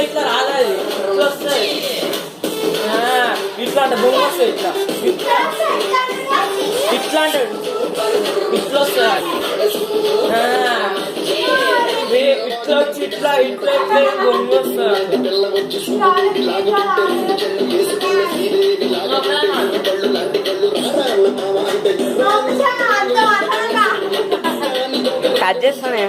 ఇట్లా రాలేదు, ఇట్లా వస్తుంది. ఇట్లా అంటే బొమ్మ వస్తుంది, ఇట్లా ఇట్లా అంటే ఇట్లా వస్తుంది. ఇట్లా వచ్చి ఇట్లా ఇట్లా ఇట్లా బొమ్మ వస్తుంది. కట్ చేస్తానే